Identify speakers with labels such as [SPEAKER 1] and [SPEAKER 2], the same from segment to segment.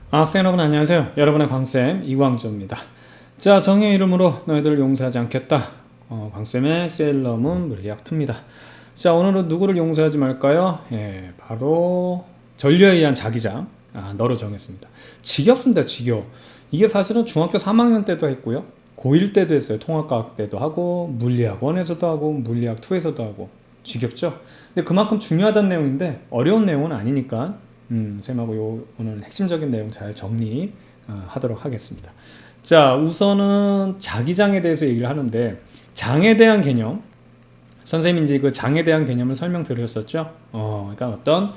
[SPEAKER 1] 학생 여러분 안녕하세요. 여러분의 광쌤 이광조입니다. 자, 정의 이름으로 너희들 용서하지 않겠다. 광쌤의 세일러문 물리학2입니다. 자, 오늘은 누구를 용서하지 말까요? 바로 전류에 의한 자기장. 너로 정했습니다. 지겹습니다. 지겨워. 이게 사실은 중학교 3학년 때도 했고요. 고1 때도 했어요. 통합과학 때도 하고 물리학 1에서도 하고 물리학 2에서도 하고. 지겹죠? 근데 그만큼 중요하다는 내용인데 어려운 내용은 아니니까 쌤하고 오늘 핵심적인 내용 잘 정리하도록 하겠습니다. 자, 우선은 자기장에 대해서 얘기를 하는데 장에 대한 개념, 선생님이 이제 그 장에 대한 개념을 설명드렸었죠. 그러니까 어떤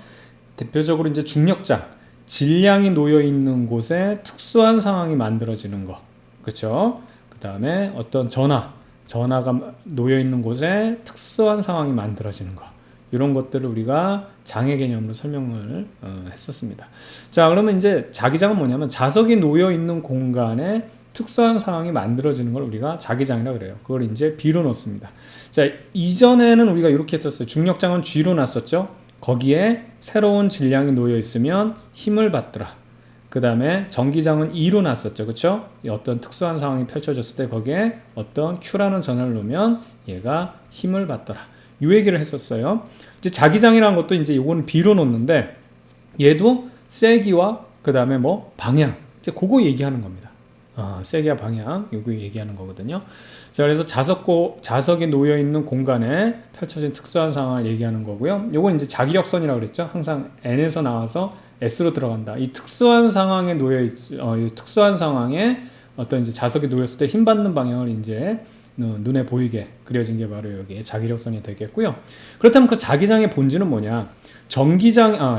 [SPEAKER 1] 대표적으로 이제 중력장, 질량이 놓여 있는 곳에 특수한 상황이 만들어지는 거, 그렇죠? 그 다음에 어떤 전하가 놓여 있는 곳에 특수한 상황이 만들어지는 거. 이런 것들을 우리가 장의 개념으로 설명을 했었습니다. 자, 그러면 이제 자기장은 뭐냐면 자석이 놓여 있는 공간에 특수한 상황이 만들어지는 걸 우리가 자기장이라고 그래요. 그걸 이제 B로 놓습니다. 자, 이전에는 우리가 이렇게 했었어요. 중력장은 G로 놨었죠. 거기에 새로운 질량이 놓여 있으면 힘을 받더라. 그 다음에 전기장은 E로 놨었죠. 그렇죠? 어떤 특수한 상황이 펼쳐졌을 때 거기에 어떤 Q라는 전하를 놓으면 얘가 힘을 받더라. 이 얘기를 했었어요. 이제 자기장이라는 것도 이제 요거는 B로 놓는데 얘도 세기와 그 다음에 뭐 방향 이제 그거 얘기하는 겁니다. 세기와 방향 요거 얘기하는 거거든요. 자, 그래서 자석이 놓여 있는 공간에 펼쳐진 특수한 상황을 얘기하는 거고요. 요건 이제 자기력선이라고 그랬죠. 항상 N에서 나와서 S로 들어간다. 이 특수한 상황에 특수한 상황에 어떤 이제 자석이 놓였을 때 힘 받는 방향을 이제 눈에 보이게 그려진 게 바로 여기 자기력선이 되겠고요. 그렇다면 그 자기장의 본질은 뭐냐?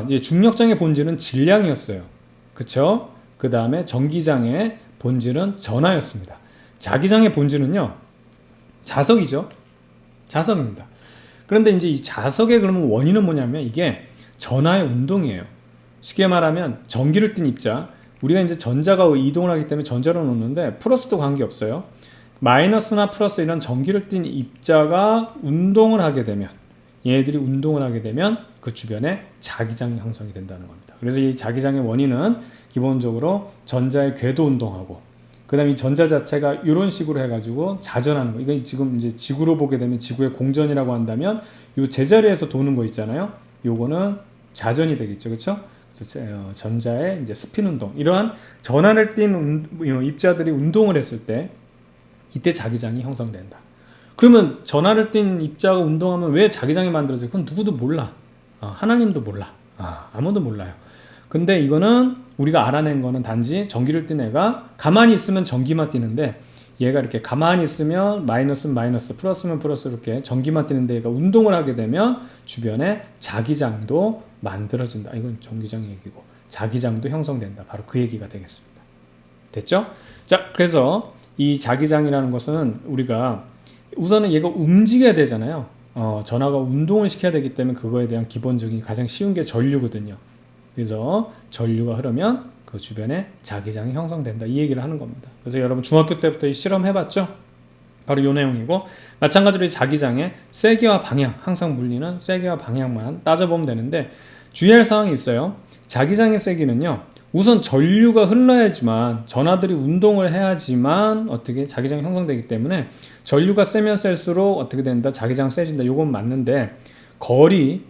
[SPEAKER 1] 이제 중력장의 본질은 질량이었어요. 그쵸? 그 다음에 전기장의 본질은 전하였습니다. 자기장의 본질은요, 자석이죠. 자석입니다. 그런데 이제 이 자석의 그러면 원인은 뭐냐면 이게 전하의 운동이에요. 쉽게 말하면 전기를 띤 입자, 우리가 이제 전자가 이동을 하기 때문에 전자로 놓는데 플러스도 관계없어요. 마이너스나 플러스 이런 전기를 띤 입자가 운동을 하게 되면 얘네들이 운동을 하게 되면 그 주변에 자기장이 형성이 된다는 겁니다. 그래서 이 자기장의 원인은 기본적으로 전자의 궤도 운동하고 그 다음에 이 전자 자체가 이런 식으로 해가지고 자전하는 거. 이건 지금 이제 지구로 보게 되면 지구의 공전이라고 한다면 이 제자리에서 도는 거 있잖아요. 요거는 자전이 되겠죠. 그렇죠? 전자의 이제 스핀 운동. 이러한 전하를 띤 입자들이 운동을 했을 때 이때 자기장이 형성된다. 그러면 전하를 띤 입자가 운동하면 왜 자기장이 만들어져요? 그건 누구도 몰라. 하나님도 몰라. 아무도 몰라요. 근데 이거는 우리가 알아낸 거는 단지 전기를 띤 애가 가만히 있으면 전기만 뛰는데 얘가 이렇게 가만히 있으면 마이너스는 마이너스, 플러스면 플러스 이렇게 전기만 뛰는데 얘가 운동을 하게 되면 주변에 자기장도 만들어진다. 이건 전기장 얘기고 자기장도 형성된다. 바로 그 얘기가 되겠습니다. 됐죠? 자, 그래서 이 자기장이라는 것은 우리가 우선은 얘가 움직여야 되잖아요. 전하가 운동을 시켜야 되기 때문에 그거에 대한 기본적인 가장 쉬운 게 전류거든요. 그래서 전류가 흐르면 그 주변에 자기장이 형성된다. 이 얘기를 하는 겁니다. 그래서 여러분 중학교 때부터 실험해봤죠? 바로 이 내용이고 마찬가지로 이 자기장의 세기와 방향, 항상 물리는 세기와 방향만 따져보면 되는데 주의할 사항이 있어요. 자기장의 세기는요. 우선 전류가 흘러야지만 전하들이 운동을 해야지만 어떻게 자기장이 형성되기 때문에 전류가 세면 셀수록 어떻게 된다? 자기장 세진다. 요건 맞는데 거리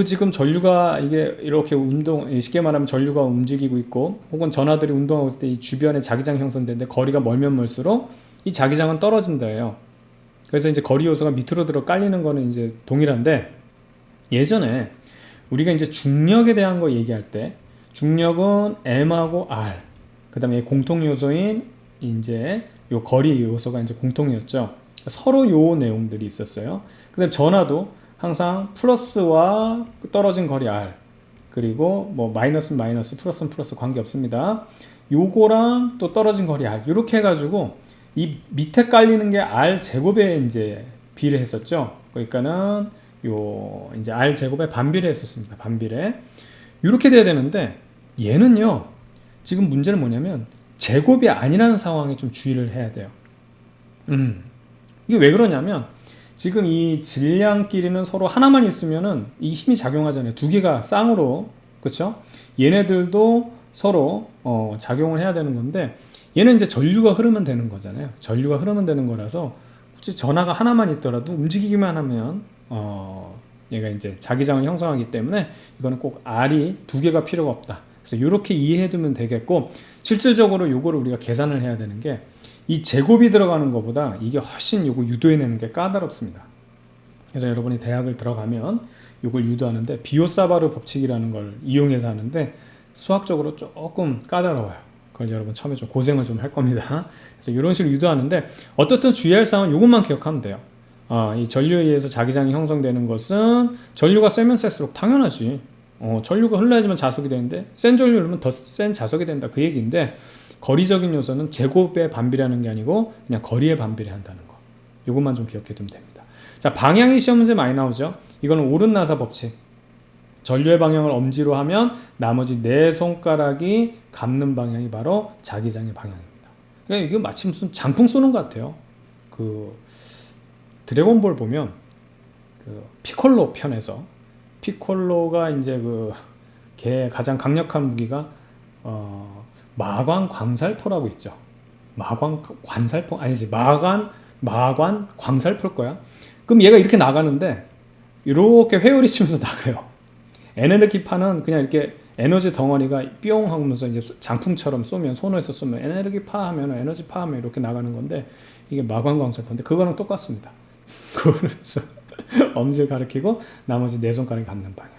[SPEAKER 1] 지금 전류가 이게 이렇게 쉽게 말하면 전류가 움직이고 있고 혹은 전하들이 운동하고 있을 때 이 주변에 자기장 형성되는데 거리가 멀면 멀수록 이 자기장은 떨어진다예요. 그래서 이제 거리 요소가 밑으로 들어 깔리는 거는 이제 동일한데 예전에 우리가 이제 중력에 대한 거 얘기할 때 중력은 M하고 R, 그 다음에 공통 요소인 이제 요 거리 요소가 이제 공통이었죠. 서로 요 내용들이 있었어요. 그 다음에 전하도 항상 플러스와 떨어진 거리 R, 그리고 뭐 마이너스는 마이너스, 플러스는 플러스 관계 없습니다. 요거랑 또 떨어진 거리 R, 이렇게 해가지고 이 밑에 깔리는 게 R 제곱에 이제 비례했었죠. 그러니까는 요 이제 R 제곱에 반비례 했었습니다. 반비례. 이렇게 돼야 되는데 얘는요 지금 문제는 뭐냐면 제곱이 아니라는 상황에 좀 주의를 해야 돼요. 이게 왜 그러냐면 지금 이 질량끼리는 서로 하나만 있으면은 이 힘이 작용하잖아요. 두 개가 쌍으로, 그렇죠? 얘네들도 서로 작용을 해야 되는 건데, 얘는 이제 전류가 흐르면 되는 거잖아요. 전류가 흐르면 되는 거라서 혹시 전하가 하나만 있더라도 움직이기만 하면 얘가 이제 자기장을 형성하기 때문에 이거는 꼭 R이 두 개가 필요가 없다. 그래서 이렇게 이해해 두면 되겠고, 실질적으로 요거를 우리가 계산을 해야 되는 게, 이 제곱이 들어가는 것보다 이게 훨씬 요거 유도해내는 게 까다롭습니다. 그래서 여러분이 대학을 들어가면 요걸 유도하는데 비오사바르 법칙이라는 걸 이용해서 하는데 수학적으로 조금 까다로워요. 그걸 여러분 처음에 좀 고생을 좀 할 겁니다. 그래서 이런 식으로 유도하는데, 어떻든 주의할 사항은 요것만 기억하면 돼요. 이 전류에 의해서 자기장이 형성되는 것은 전류가 세면 셀수록 당연하지. 전류가 흘러야지만 자석이 되는데 센 전류 흐르면 더 센 자석이 된다, 그 얘기인데, 거리적인 요소는 제곱의 반비례하는 게 아니고 그냥 거리에 반비례한다는 거. 이것만 좀 기억해 두면 됩니다. 자, 방향이 시험 문제 많이 나오죠. 이거는 오른나사 법칙. 전류의 방향을 엄지로 하면 나머지 네 손가락이 감는 방향이 바로 자기장의 방향입니다. 그러니까 이거 마치 무슨 장풍 쏘는 것 같아요. 그 드래곤볼 보면 그 피콜로 편에서 피콜로가 이제 걔 가장 강력한 무기가 마관 광살포라고 있죠. 마관 관살포 아니지, 마관 광살포일 거야. 그럼 얘가 이렇게 나가는데 이렇게 회오리 치면서 나가요. 에너지파는 그냥 이렇게 에너지 덩어리가 뿅 하면서 이제 장풍처럼 쏘면, 손에서 쏘면 에너지파 하면 에너지파 하면 이렇게 나가는 건데, 이게 마관 광살포인데 그거랑 똑같습니다. 그래서 엄지를 가리키고 나머지 네 손가락이 갖는 방향.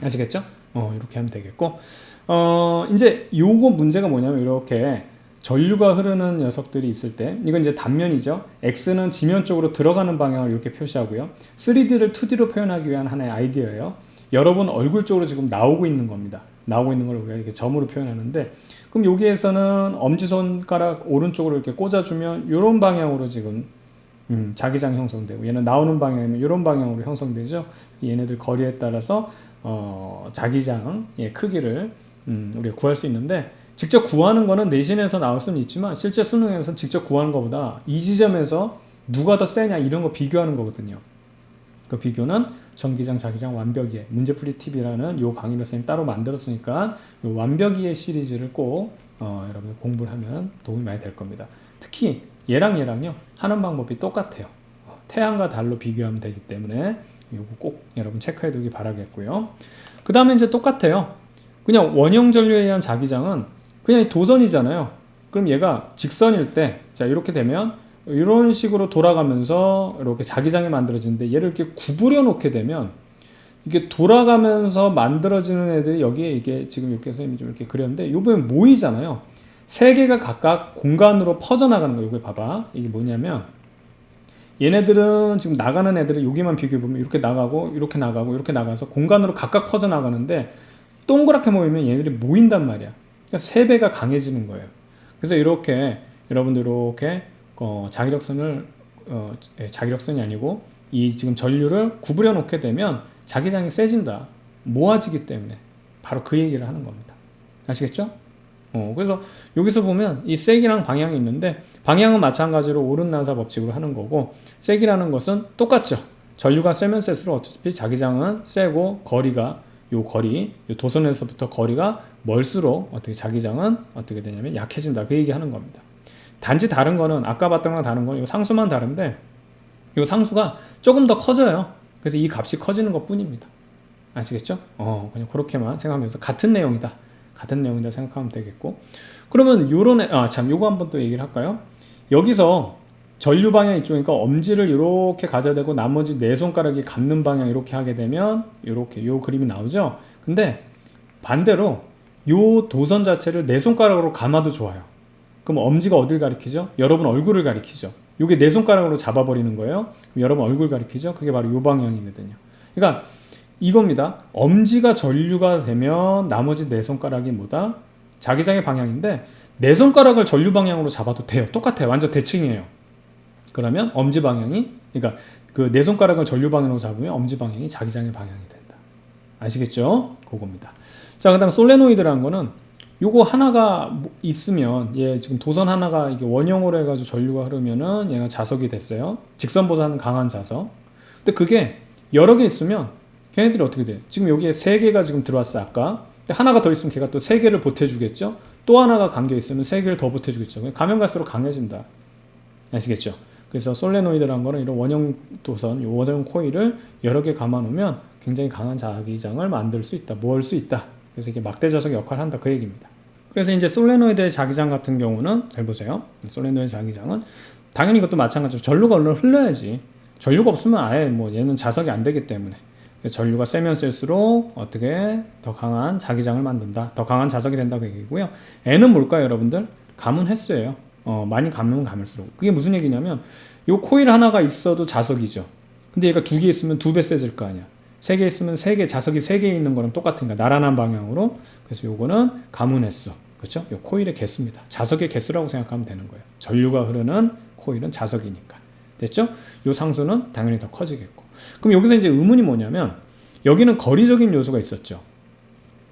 [SPEAKER 1] 아시겠죠? 이렇게 하면 되겠고, 이제 요거 문제가 뭐냐면, 이렇게 전류가 흐르는 녀석들이 있을 때, 이건 이제 단면이죠. X는 지면 쪽으로 들어가는 방향을 이렇게 표시하고요. 3D를 2D로 표현하기 위한 하나의 아이디어예요. 여러분 얼굴 쪽으로 지금 나오고 있는 겁니다. 나오고 있는 걸 우리가 이렇게 점으로 표현하는데, 그럼 여기에서는 엄지손가락 오른쪽으로 이렇게 꽂아주면 이런 방향으로 지금 자기장 형성되고, 얘는 나오는 방향이면 이런 방향으로 형성되죠. 얘네들 거리에 따라서 자기장의 크기를 우리가 구할 수 있는데, 직접 구하는 거는 내신에서 나올 수는 있지만 실제 수능에서는 직접 구하는 것보다 이 지점에서 누가 더 세냐 이런 거 비교하는 거거든요. 그 비교는 전기장, 자기장, 완벽이해 문제풀이 팁이라는 요 강의를 선생님 따로 만들었으니까 요 완벽이해 시리즈를 꼭 여러분 공부를 하면 도움이 많이 될 겁니다. 특히 얘랑요 하는 방법이 똑같아요. 태양과 달로 비교하면 되기 때문에 요거 꼭 여러분 체크해 두기 바라겠고요. 그 다음에 이제 똑같아요. 그냥 원형 전류에 의한 자기장은 그냥 도선이잖아요. 그럼 얘가 직선일 때, 자, 이렇게 되면 이런 식으로 돌아가면서 이렇게 자기장이 만들어지는데, 얘를 이렇게 구부려 놓게 되면 이게 돌아가면서 만들어지는 애들이 여기에, 이게 지금 이렇게 선생님이 좀 이렇게 그렸는데, 요 보면 모이잖아요. 세 개가 각각 공간으로 퍼져나가는 거예요. 이거 봐봐. 이게 뭐냐면, 얘네들은 지금 나가는 애들은 여기만 비교해보면 이렇게 나가고 이렇게 나가고 이렇게 나가서 공간으로 각각 퍼져나가는데, 동그랗게 모이면 얘네들이 모인단 말이야. 그러니까 세 배가 강해지는 거예요. 그래서 이렇게 여러분들 이렇게 자기력선을 자기력선이 아니고 이 지금 전류를 구부려 놓게 되면 자기장이 세진다, 모아지기 때문에 바로 그 얘기를 하는 겁니다. 아시겠죠? 그래서 여기서 보면 이 세기랑 방향이 있는데, 방향은 마찬가지로 오른나사 법칙으로 하는 거고, 세기라는 것은 똑같죠. 전류가 세면 셀수록 어차피 자기장은 세고, 거리가 요 도선에서부터 거리가 멀수록 어떻게 자기장은 어떻게 되냐면 약해진다, 그 얘기 하는 겁니다. 단지 다른 거는 아까 봤던 거랑 다른 거는 이 상수만 다른데, 이 상수가 조금 더 커져요. 그래서 이 값이 커지는 것 뿐입니다. 아시겠죠? 그냥 그렇게만 생각하면서 같은 내용이다 생각하면 되겠고, 그러면 요거 한번 또 얘기를 할까요? 여기서 전류 방향 이쪽이니까 엄지를 이렇게 가져대고 나머지 네 손가락이 감는 방향 이렇게 하게 되면 이렇게 요 그림이 나오죠. 근데 반대로 요 도선 자체를 네 손가락으로 감아도 좋아요. 그럼 엄지가 어딜 가리키죠? 여러분 얼굴을 가리키죠. 요게 네 손가락으로 잡아버리는 거예요. 그럼 여러분 얼굴 가리키죠. 그게 바로 요 방향이거든요. 그러니까 이겁니다. 엄지가 전류가 되면 나머지 네 손가락이 뭐다? 자기장의 방향인데, 네 손가락을 전류 방향으로 잡아도 돼요. 똑같아요. 완전 대칭이에요. 그러면 엄지 방향이, 그러니까 그 네 손가락을 전류 방향으로 잡으면 엄지 방향이 자기장의 방향이 된다. 아시겠죠? 그겁니다. 자, 그 다음 솔레노이드라는 거는 요거 하나가 있으면 얘 지금 도선 하나가 이게 원형으로 해가지고 전류가 흐르면은 얘가 자석이 됐어요. 직선보다는 강한 자석. 근데 그게 여러 개 있으면 걔네들이 어떻게 돼? 지금 여기에 세 개가 지금 들어왔어 아까. 근데 하나가 더 있으면 걔가 또 세 개를 보태주겠죠. 또 하나가 감겨 있으면 세 개를 더 보태주겠죠. 가면 갈수록 강해진다. 아시겠죠? 그래서 솔레노이드라는 거는 이런 원형 도선, 원형 코일을 여러 개 감아놓으면 굉장히 강한 자기장을 만들 수 있다, 모을 수 있다. 그래서 이게 막대 자석의 역할을 한다 그 얘기입니다. 그래서 이제 솔레노이드의 자기장 같은 경우는 잘 보세요. 솔레노이드 자기장은 당연히 이것도 마찬가지로 전류가 얼른 흘러야지. 전류가 없으면 아예 뭐 얘는 자석이 안 되기 때문에 전류가 세면 셀수록 어떻게 더 강한 자기장을 만든다, 더 강한 자석이 된다고 얘기고요. N은 뭘까요, 여러분들? 감은 횟수예요. 많이 감으면 감을수록. 그게 무슨 얘기냐면 요 코일 하나가 있어도 자석이죠. 근데 얘가 두 개 있으면 두 배 세질 거 아니야. 세 개 있으면 세 개, 자석이 세 개 있는 거랑 똑같은 거야. 나란한 방향으로. 그래서 요거는 가문 횟수. 그렇죠? 요 코일의 개수입니다. 자석의 개수라고 생각하면 되는 거예요. 전류가 흐르는 코일은 자석이니까. 됐죠? 요 상수는 당연히 더 커지겠고. 그럼 여기서 이제 의문이 뭐냐면 여기는 거리적인 요소가 있었죠.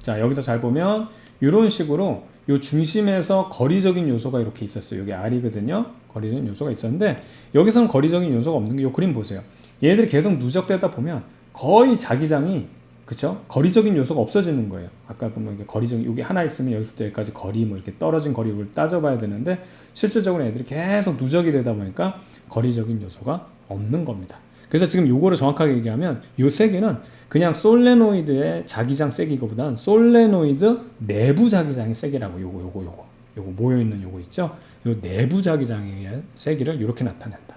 [SPEAKER 1] 자, 여기서 잘 보면 이런 식으로 요 중심에서 거리적인 요소가 이렇게 있었어요. 여기 R이거든요. 거리적인 요소가 있었는데 여기서는 거리적인 요소가 없는 게 요 그림 보세요. 얘들이 계속 누적되다 보면 거의 자기장이 그쵸? 거리적인 요소가 없어지는 거예요. 아까 보면 이게 거리적인 여기 하나 있으면 여기서부터 여기까지 거리 뭐 이렇게 떨어진 거리를 따져봐야 되는데 실질적으로 애들이 계속 누적이 되다 보니까 거리적인 요소가 없는 겁니다. 그래서 지금 요거를 정확하게 얘기하면 요 세 개는 그냥 솔레노이드의 자기장 세기보다는 솔레노이드 내부 자기장의 세기라고 요거 모여있는 요거 있죠? 요 내부 자기장의 세기를 이렇게 나타낸다.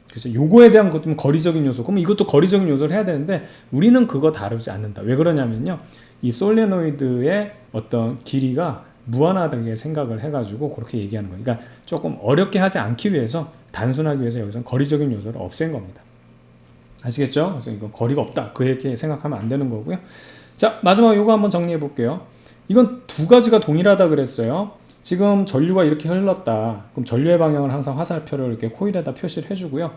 [SPEAKER 1] 그래서 요거에 대한 것도 거리적인 요소. 그럼 이것도 거리적인 요소를 해야 되는데 우리는 그거 다루지 않는다. 왜 그러냐면요. 이 솔레노이드의 어떤 길이가 무한하다게 생각을 해가지고 그렇게 얘기하는 거예요. 그러니까 조금 어렵게 하지 않기 위해서 단순하기 위해서 여기서는 거리적인 요소를 없앤 겁니다. 아시겠죠? 그래서 이건 거리가 없다. 그렇게 생각하면 안 되는 거고요. 자, 마지막 요거 한번 정리해 볼게요. 이건 두 가지가 동일하다 그랬어요. 지금 전류가 이렇게 흘렀다. 그럼 전류의 방향을 항상 화살표를 이렇게 코일에다 표시를 해주고요.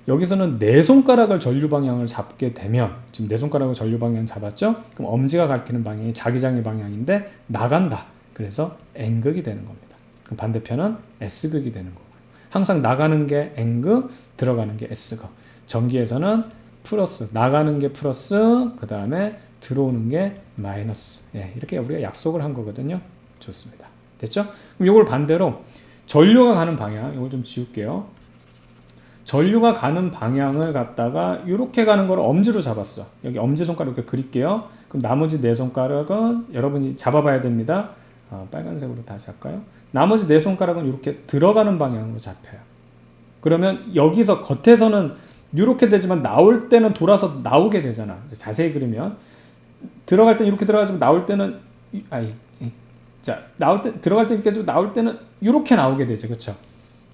[SPEAKER 1] 여기서는 네 손가락을 전류 방향을 잡게 되면 지금 네 손가락을 전류 방향 잡았죠? 그럼 엄지가 가리키는 방향이 자기장의 방향인데 나간다. 그래서 N극이 되는 겁니다. 그럼 반대편은 S극이 되는 거고요. 항상 나가는 게 N극, 들어가는 게 S극. 전기에서는 플러스, 나가는 게 플러스, 그 다음에 들어오는 게 마이너스. 예, 이렇게 우리가 약속을 한 거거든요. 좋습니다. 됐죠? 그럼 이걸 반대로 전류가 가는 방향, 이걸 좀 지울게요. 전류가 가는 방향을 갖다가 이렇게 가는 걸 엄지로 잡았어. 여기 엄지손가락 이렇게 그릴게요. 그럼 나머지 네 손가락은 여러분이 잡아봐야 됩니다. 빨간색으로 다시 할까요? 나머지 네 손가락은 이렇게 들어가는 방향으로 잡혀요. 그러면 여기서 겉에서는 이렇게 되지만 나올 때는 돌아서 나오게 되잖아. 자세히 그리면 들어갈 때는 이렇게 들어가지만 나올 때는 나올 때 들어갈 때 이렇게 좀 나올 때는 이렇게 나오게 되죠. 그렇죠?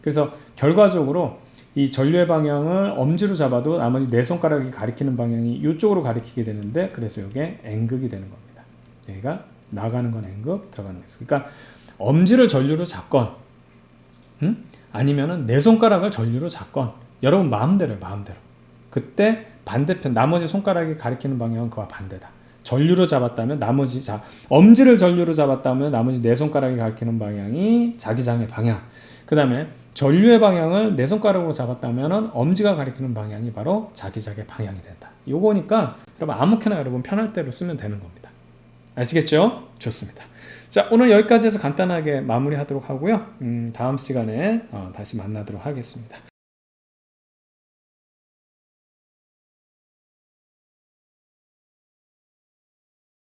[SPEAKER 1] 그래서 결과적으로 이 전류의 방향을 엄지로 잡아도 나머지 네 손가락이 가리키는 방향이 이쪽으로 가리키게 되는데 그래서 이게 N극이 되는 겁니다. 여기가 나가는 건 N극, 들어가는 건 S. 그러니까 엄지를 전류로 잡건 아니면은 네 손가락을 전류로 잡건 여러분 마음대로요. 마음대로. 그때 반대편 나머지 손가락이 가리키는 방향은 그와 반대다. 전류로 잡았다면 엄지를 전류로 잡았다면 나머지 네 손가락이 가리키는 방향이 자기장의 방향. 그 다음에 전류의 방향을 네 손가락으로 잡았다면 엄지가 가리키는 방향이 바로 자기장의 방향이 된다. 요거니까 여러분 아무렇게나 여러분 편할 대로 쓰면 되는 겁니다. 아시겠죠? 좋습니다. 자, 오늘 여기까지 해서 간단하게 마무리하도록 하고요. 다음 시간에 다시 만나도록 하겠습니다.